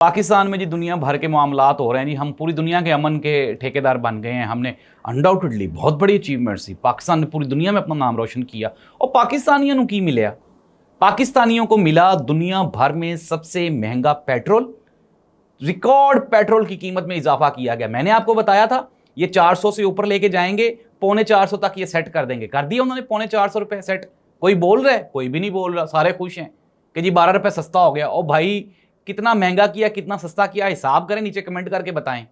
पाकिस्तान में जी दुनिया भर के मामलात हो रहे हैं जी। हम पूरी दुनिया के अमन के ठेकेदार बन गए हैं। हमने अनडाउटेडली बहुत बड़ी अचीवमेंट्स थी। पाकिस्तान ने पूरी दुनिया में अपना नाम रोशन किया। और पाकिस्तानियों को की मिला? पाकिस्तानियों को मिला दुनिया भर में सबसे महंगा पेट्रोल। रिकॉर्ड पेट्रोल की कीमत में इजाफा किया गया। मैंने आपको बताया था ये 400 से ऊपर लेके जाएंगे, 350 तक ये सेट कर देंगे। कर दिया उन्होंने 450 रुपए सेट। कोई बोल रहा है? कोई भी नहीं बोल रहा। सारे खुश हैं कि जी 12 रुपए सस्ता हो गया। और भाई कितना महंगा किया, कितना सस्ता किया, हिसाब करें, नीचे कमेंट करके बताएं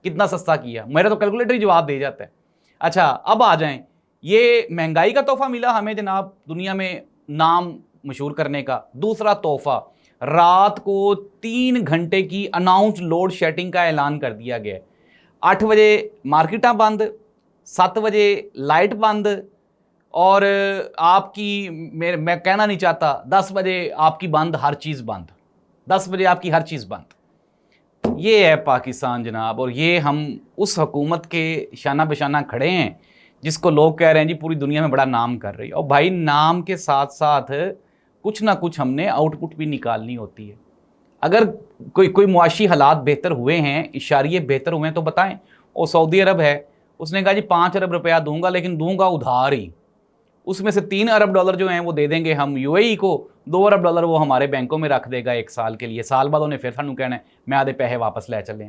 कितना सस्ता किया। मेरा तो कैलकुलेटर ही जवाब दे जाता है। अच्छा, अब आ जाएं, ये महंगाई का तोहफा मिला हमें जनाब दुनिया में नाम मशहूर करने का। दूसरा तोहफा, रात को 3 घंटे की अनाउंस लोड शेडिंग का ऐलान कर दिया गया। 8 बजे मार्केटां बंद, 7 बजे लाइट बंद, और आपकी मैं कहना नहीं चाहता 10 बजे आपकी बंद, हर चीज़ बंद। 10 बजे आपकी हर चीज़ बंद। ये है पाकिस्तान जनाब। और ये हम उस हुकूमत के शाना बशाना खड़े हैं जिसको लोग कह रहे हैं जी पूरी दुनिया में बड़ा नाम कर रही है। और भाई नाम के साथ साथ कुछ ना कुछ हमने आउटपुट भी निकालनी होती है। अगर कोई मुआशी हालात बेहतर हुए हैं, इशारिये बेहतर हुए हैं तो बताएं। और सऊदी अरब है, उसने कहा जी 5 अरब रुपया दूंगा, लेकिन दूंगा उधार ही। उसमें से 3 अरब डॉलर जो हैं वो दे देंगे हम यूएई को, 2 अरब डॉलर वो हमारे बैंकों में रख देगा 1 साल के लिए। साल बाद उन्हें फिर सानू कहना है मैं आधे पैसे वापस ले चले।